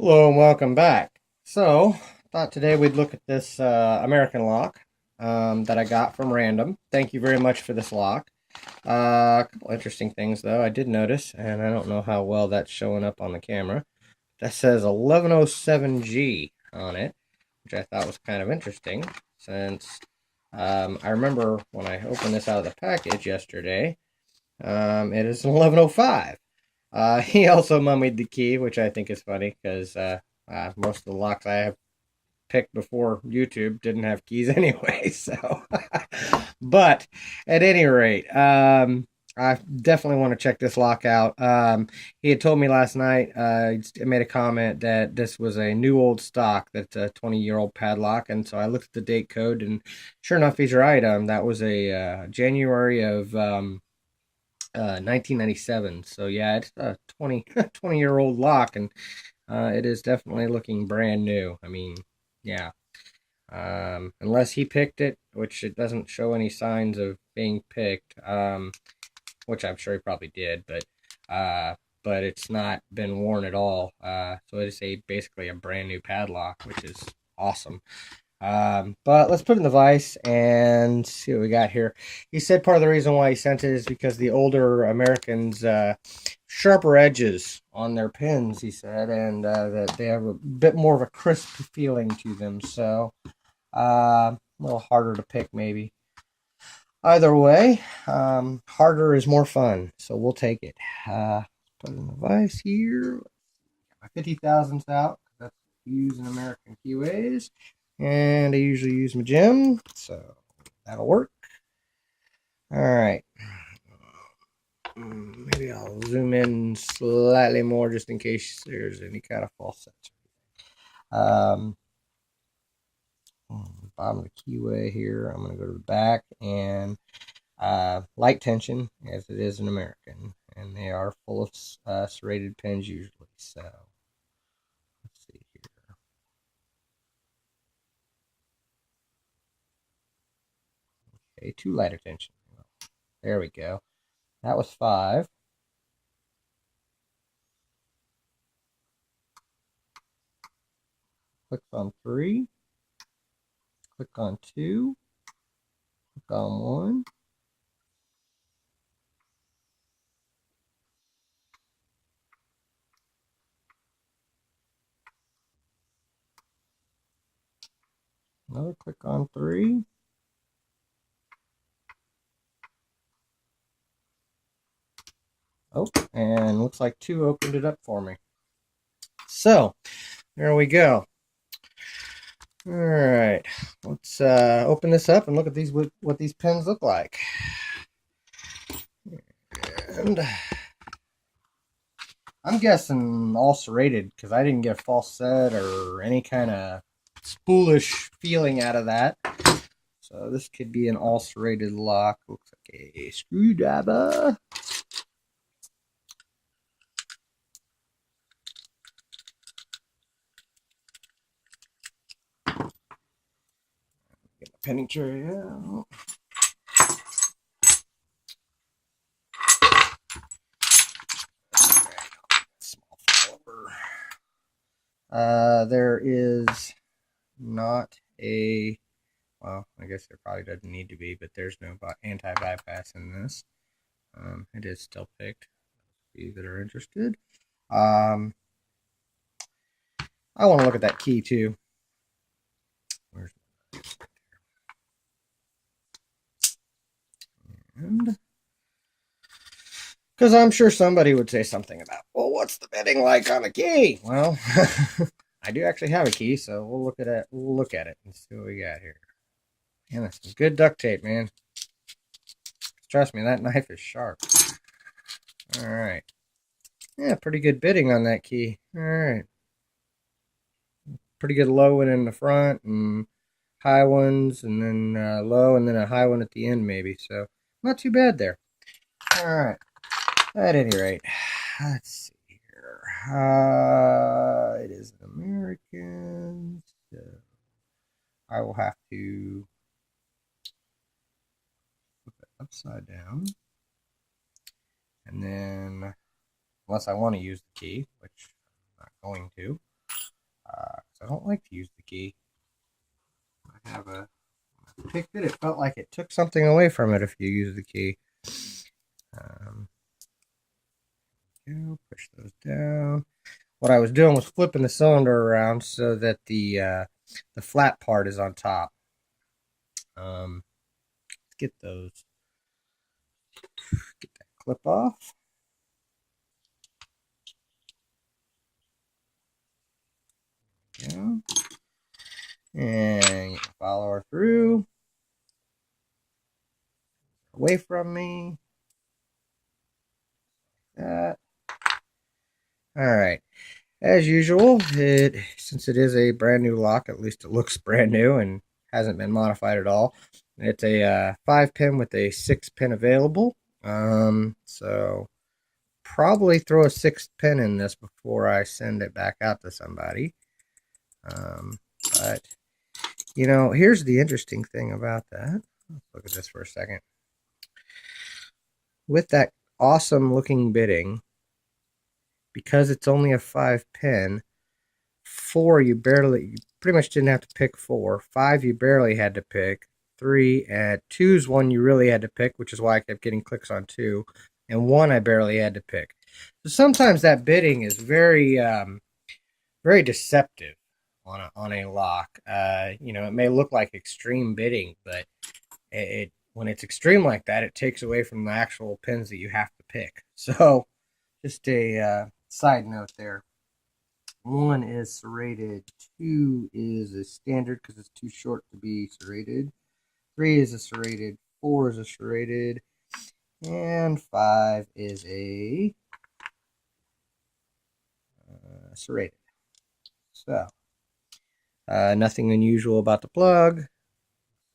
Hello and welcome back. So, thought today we'd look at this American lock that I got from Random. Thank you very much for this lock. A couple interesting things though I did notice, and I don't know how well that's showing up on the camera. That says 1107G on it, which I thought was kind of interesting since I remember when I opened this out of the package yesterday, it is an 1105. He also mummied the key, which I think is funny because most of the locks I have picked before YouTube didn't have keys anyway. So, but at any rate, I definitely want to check this lock out. He had told me last night, he made a comment that this was a new old stock, that's a 20-year-old padlock. And so I looked at the date code, and sure enough, he's right. That was a January of 1997. So yeah, it's a 20-year-old lock, and it is definitely looking brand new. I mean, yeah. Unless he picked it, which it doesn't show any signs of being picked, which I'm sure he probably did, but it's not been worn at all. So it is basically a brand new padlock, which is awesome. But let's put it in the vise and see what we got here. He said part of the reason why he sent it is because the older Americans sharper edges on their pins, he said, and that they have a bit more of a crisp feeling to them. So a little harder to pick, maybe. Either way, harder is more fun, so we'll take it. Put it in the vise here. My 50,000s out. That's using American keyways. And I usually use my gem, so that'll work. All right. Maybe I'll zoom in slightly more just in case there's any kind of false sets. Bottom of the keyway here, I'm going to go to the back and light tension, as it is an American, and they are full of serrated pins usually. So let's see here. Okay, two lighter tension. There we go. That was 5. Click on 3. Click on 2. Click on 1. Another click on 3. Oh, and looks like 2 opened it up for me. So, there we go. All right, let's open this up and look at what these pens look like. And I'm guessing all serrated because I didn't get a false set or any kind of spoolish feeling out of that. So this could be an all serrated lock. Looks like a screwdriver. Get my penny tray out. Small follower. There is not a, well, I guess there probably doesn't need to be, but there's no anti-bypass in this. It is still picked. For you that are interested. I want to look at that key too. Where's and because I'm sure somebody would say something about, well, what's the bidding like on a key? Well, I do actually have a key, so we'll look at it. We'll look at it and see what we got here. And that's some good duct tape, man. Trust me, that knife is sharp. All right. Yeah, pretty good bidding on that key. All right. Pretty good low one in the front and high ones, and then low, and then a high one at the end, maybe. So not too bad there. All right. At any rate, let's see here. It is an American, so I will have to flip it upside down, and then, unless I want to use the key, which I'm not going to, I don't like to use the key. I have a picked it. It felt like it took something away from it if you use the key. Um, push those down. What I was doing was flipping the cylinder around so that the flat part is on top. Let's get that clip off. Yeah. And you can follow her through. Away from me. That. All right. As usual, since it is a brand new lock, at least it looks brand new and hasn't been modified at all. It's a 5-pin with a 6-pin available. So probably throw a 6th pin in this before I send it back out to somebody. But here's the interesting thing about that. Let's look at this for a second. With that awesome looking bitting, because it's only a 5-pin, 4 you pretty much didn't have to pick 4. 5 you barely had to pick. 3 and 2's one you really had to pick, which is why I kept getting clicks on 2. And 1 I barely had to pick. So sometimes that bitting is very very deceptive on a lock. It may look like extreme bitting, but when it's extreme like that, it takes away from the actual pins that you have to pick. So just a side note there. 1 is serrated. 2 is a standard because it's too short to be serrated. 3 is a serrated. 4 is a serrated. And 5 is a serrated. So, nothing unusual about the plug.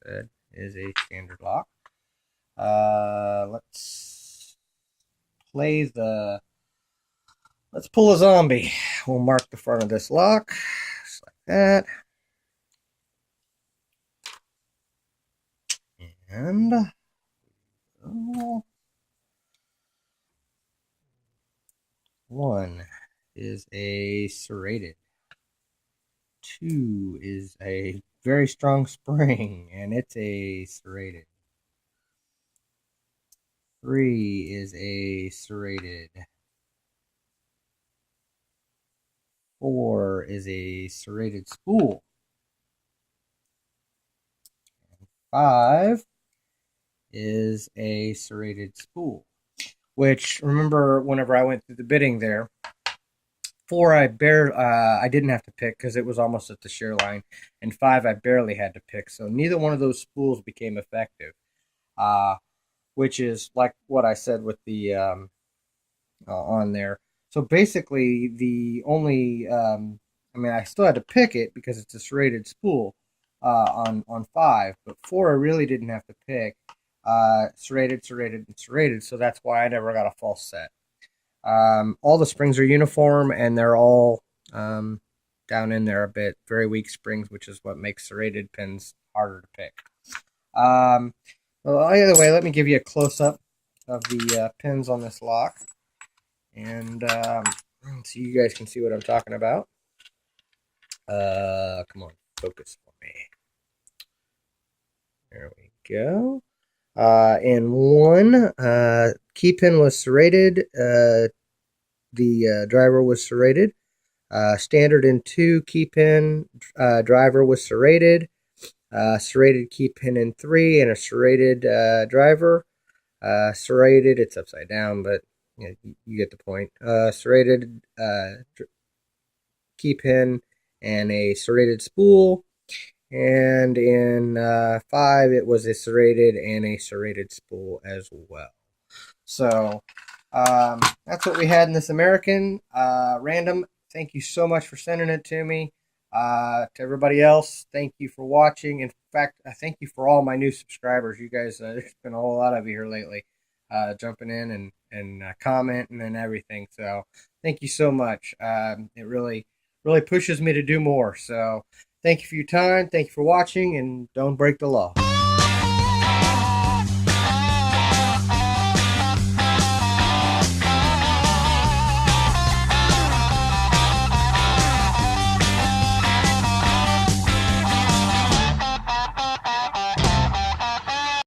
It is a standard lock. Let's pull a zombie. We'll mark the front of this lock, just like that. And 1 is a serrated. 2 is a very strong spring, and it's a serrated. 3 is a serrated. 4 is a serrated spool. And 5 is a serrated spool. Which, remember, whenever I went through the bitting there, 4 I didn't have to pick because it was almost at the shear line, and 5 I barely had to pick. So neither one of those spools became effective, which is like what I said with the on there. So basically, the only I still had to pick it because it's a serrated spool on 5, but 4 I really didn't have to pick. Serrated, serrated, and serrated. So that's why I never got a false set. All the springs are uniform, and they're all down in there a bit. Very weak springs, which is what makes serrated pins harder to pick. Well, either way, let me give you a close-up of the pins on this lock. And so you guys can see what I'm talking about. Come on, focus for me. There we go. And 1 key pin was serrated. The driver was serrated. Standard in 2 key pin driver was serrated. Serrated key pin in 3 and a serrated driver. Serrated, it's upside down, but you get the point. Serrated key pin and a serrated spool. And in 5, it was a serrated and a serrated spool as well. So that's what we had in this American random. Thank you so much for sending it to me. To everybody else, thank you for watching. In fact, I thank you for all my new subscribers. You guys, there's been a whole lot of you here lately, jumping in and commenting and everything. So thank you so much. It really pushes me to do more. So thank you for your time. Thank you for watching, and don't break the law.